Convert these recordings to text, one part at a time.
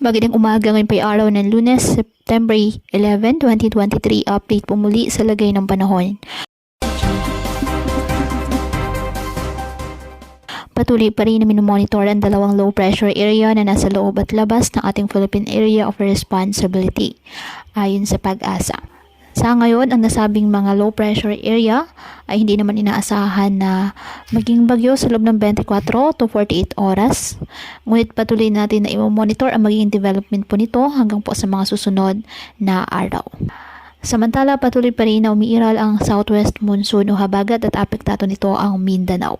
Magandang umaga, ngayon pa'y araw ng Lunes, September 11, 2023. Update po muli sa lagay ng panahon. Patuloy pa rin na minomonitor ang dalawang low pressure area na nasa loob at labas ng ating Philippine Area of Responsibility, ayon sa Pag-asa. Sa ngayon, ang nasabing mga low pressure area ay hindi naman inaasahan na maging bagyo sa loob ng 24 to 48 oras. Ngunit patuloy natin na i-monitor ang magiging development po nito hanggang po sa mga susunod na araw. Samantala, patuloy pa rin na umiiral ang southwest monsoon o habagat at apektado nito ang Mindanao.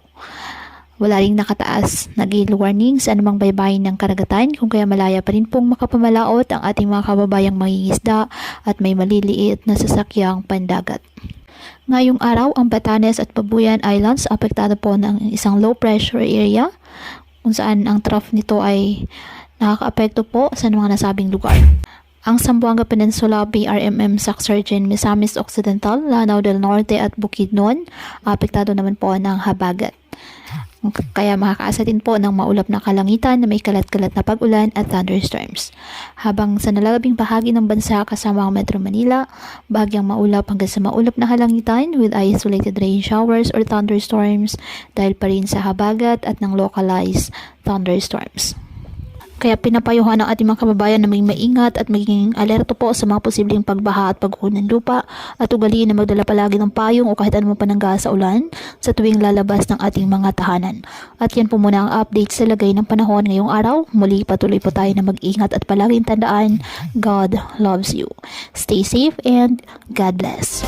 Wala ring nakataas na gale warning sa anumang baybayin ng karagatan, kung kaya malaya pa rin pong makapamalaot ang ating mga kababayang mangingisda at may maliliit na sasakyang pandagat. Ngayong araw, ang Batanes at Babuyan Islands apektado po ng isang low pressure area kung saan ang trough nito ay nakakaapekto po sa mga nasabing lugar. Ang Zamboanga Peninsula, BRMM, Sac-Surgen, Misamis Occidental, Lanao del Norte at Bukidnon apektado naman po ng habagat. Kaya makakaasa din po ng maulap na kalangitan na may kalat-kalat na pag-ulan at thunderstorms. Habang sa nalalabing bahagi ng bansa kasama ang Metro Manila, bahagyang maulap hanggang sa maulap na kalangitan with isolated rain showers or thunderstorms dahil pa rin sa habagat at ng localized thunderstorms. Kaya pinapayuhan ng ating mga kababayan na maging maingat at maging alerto po sa mga posibleng pagbaha at pagguho ng lupa at ugaliin na magdala palagi ng payong o kahit anumang panangga sa ulan sa tuwing lalabas ng ating mga tahanan. At yan po muna ang update sa lagay ng panahon ngayong araw. Muli patuloy po tayo na mag-ingat at palaging tandaan, God loves you. Stay safe and God bless.